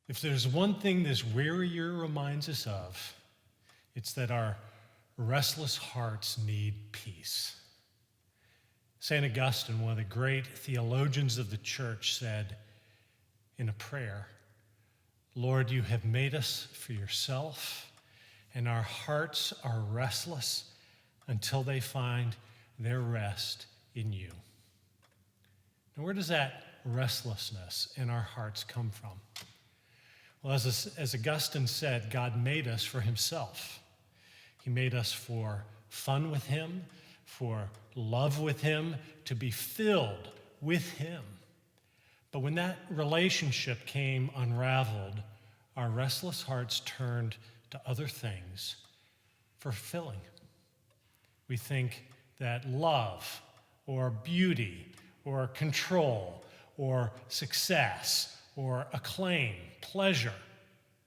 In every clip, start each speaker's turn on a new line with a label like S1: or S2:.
S1: If there's one thing this weary year reminds us of, it's that our restless hearts need peace. St. Augustine, one of the great theologians of the church, said in a prayer, "Lord, you have made us for yourself, and our hearts are restless until they find their rest in you." Now, where does that restlessness in our hearts come from? Well, as Augustine said, God made us for himself. He made us for fun with him, for love with him, to be filled with him. But when that relationship came unraveled, our restless hearts turned to other things for filling. We think that love or beauty or control or success or acclaim, pleasure,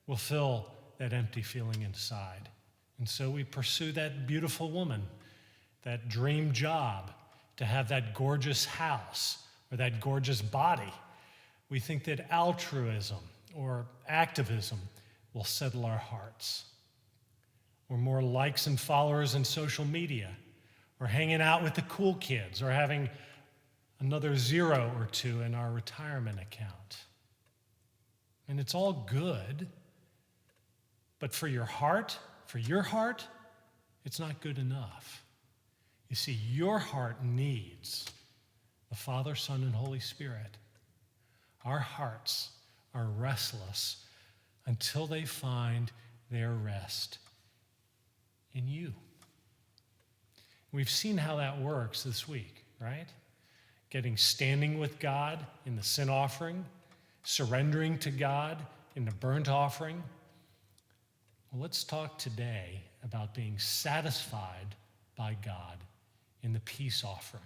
S1: will fill that empty feeling inside. And so we pursue that beautiful woman, that dream job, to have that gorgeous house or that gorgeous body. We think that altruism or activism will settle our hearts. Or more likes and followers in social media, or hanging out with the cool kids, or having another zero or two in our retirement account. And it's all good, but for your heart, it's not good enough. You see, your heart needs the Father, Son, and Holy Spirit. Our hearts are restless until they find their rest in you. We've seen how that works this week, right? Standing with God in the sin offering, surrendering to God in the burnt offering. Well, let's talk today about being satisfied by God in the peace offering.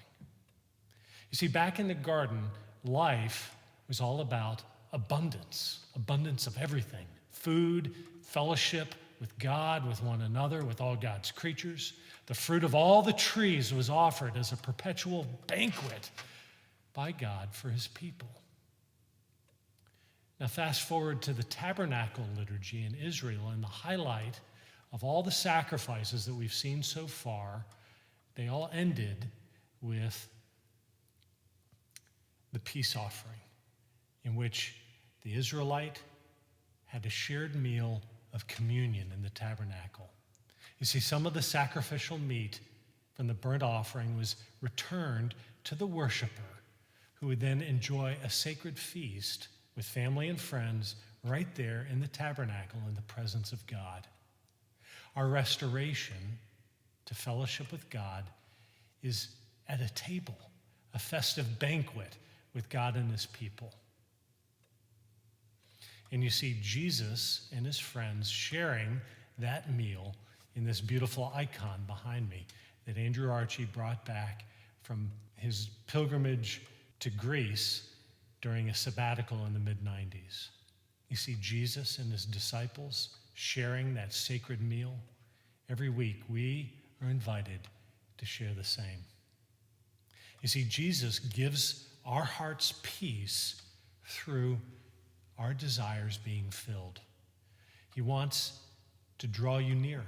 S1: You see, back in the garden, life was all about abundance of everything: food, fellowship with God, with one another, with all God's creatures. The fruit of all the trees was offered as a perpetual banquet by God for his people. Now, fast forward to the tabernacle liturgy in Israel, and the highlight of all the sacrifices that we've seen so far, they all ended with the peace offering, in which the Israelite had a shared meal of communion in the tabernacle. You see, some of the sacrificial meat from the burnt offering was returned to the worshiper, who would then enjoy a sacred feast with family and friends right there in the tabernacle in the presence of God. Our restoration to fellowship with God is at a table, a festive banquet with God and his people. And you see Jesus and his friends sharing that meal in this beautiful icon behind me that Andrew Archie brought back from his pilgrimage to Greece during a sabbatical in the mid-90s. You see Jesus and his disciples sharing that sacred meal. Every week we are invited to share the same. You see, Jesus gives our hearts peace through our desires being filled. He wants to draw you near.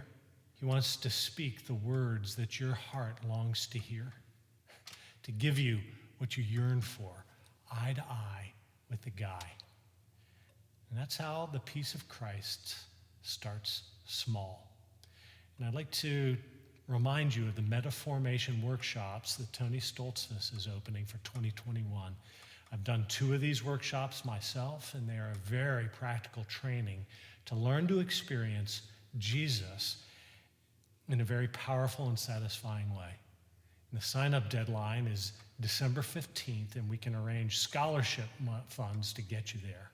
S1: He wants to speak the words that your heart longs to hear, to give you what you yearn for, eye to eye with the guy. And that's how the peace of Christ starts small. And I'd like to remind you of the Metaformation workshops that Tony Stoltzfus is opening for 2021. I've done 2 of these workshops myself, and they are a very practical training to learn to experience Jesus in a very powerful and satisfying way. And the sign-up deadline is December 15th, and we can arrange scholarship funds to get you there.